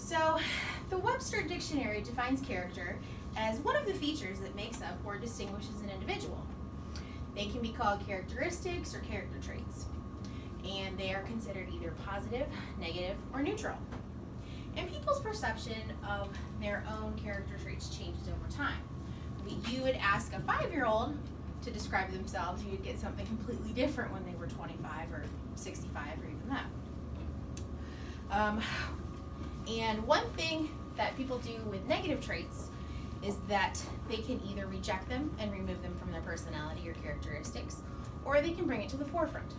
So, the Webster Dictionary defines character as one of the features that makes up or distinguishes an individual. They can be called characteristics or character traits, and they are considered either positive, negative, or neutral. And people's perception of their own character traits changes over time. You would ask a 5-year-old to describe themselves, you would get something completely different when they were 25 or 65 or even that. And one thing that people do with negative traits is that they can either reject them and remove them from their personality or characteristics, or they can bring it to the forefront.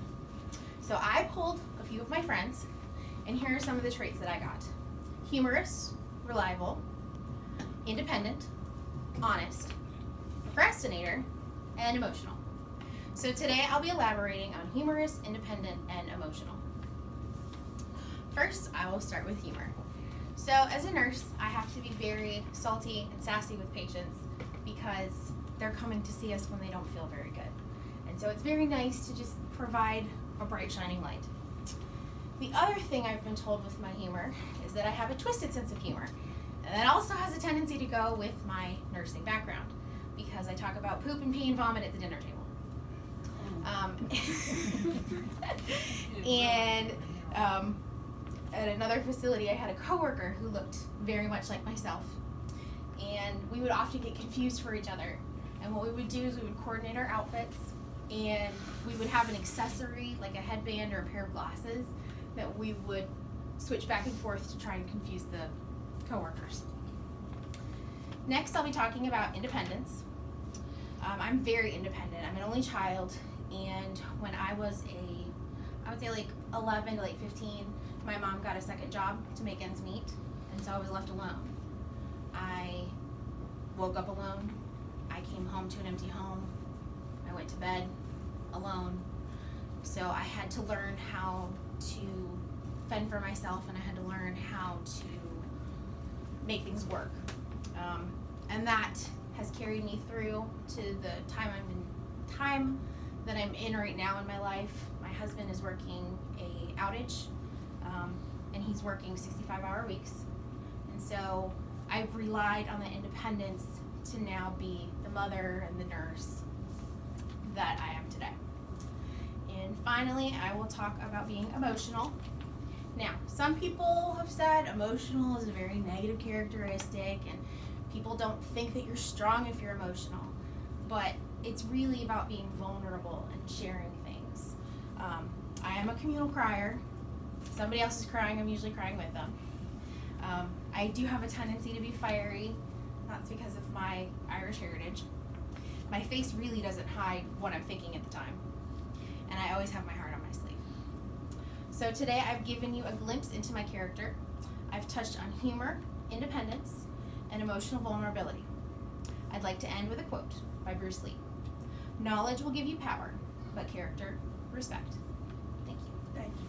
So I pulled a few of my friends, and here are some of the traits that I got. Humorous, reliable, independent, honest, procrastinator, and emotional. So today I'll be elaborating on humorous, independent, and emotional. First, I will start with humor. So as a nurse, I have to be very salty and sassy with patients because they're coming to see us when they don't feel very good. And so it's very nice to just provide a bright, shining light. The other thing I've been told with my humor is that I have a twisted sense of humor. And that also has a tendency to go with my nursing background because I talk about poop and pee and vomit at the dinner table. At another facility, I had a coworker who looked very much like myself, and we would often get confused for each other. And what we would do is we would coordinate our outfits, and we would have an accessory like a headband or a pair of glasses that we would switch back and forth to try and confuse the coworkers. Next, I'll be talking about independence. I'm very independent. I'm an only child, and when I was I would say like 11 to like 15, my mom got a second job to make ends meet, and so I was left alone. I woke up alone. I came home to an empty home. I went to bed alone. So I had to learn how to fend for myself, and I had to learn how to make things work. And that has carried me through to the time that I'm in right now in my life. My husband is working a outage, and he's working 65-hour weeks. And so I've relied on the independence to now be the mother and the nurse that I am today. And finally, I will talk about being emotional. Now, some people have said emotional is a very negative characteristic, and people don't think that you're strong if you're emotional. But it's really about being vulnerable and sharing things. I am a communal crier. If somebody else is crying, I'm usually crying with them. I do have a tendency to be fiery. That's because of my Irish heritage. My face really doesn't hide what I'm thinking at the time. And I always have my heart on my sleeve. So today I've given you a glimpse into my character. I've touched on humor, independence, and emotional vulnerability. I'd like to end with a quote by Bruce Lee. Knowledge will give you power, but character, respect. Thank you. Thank you.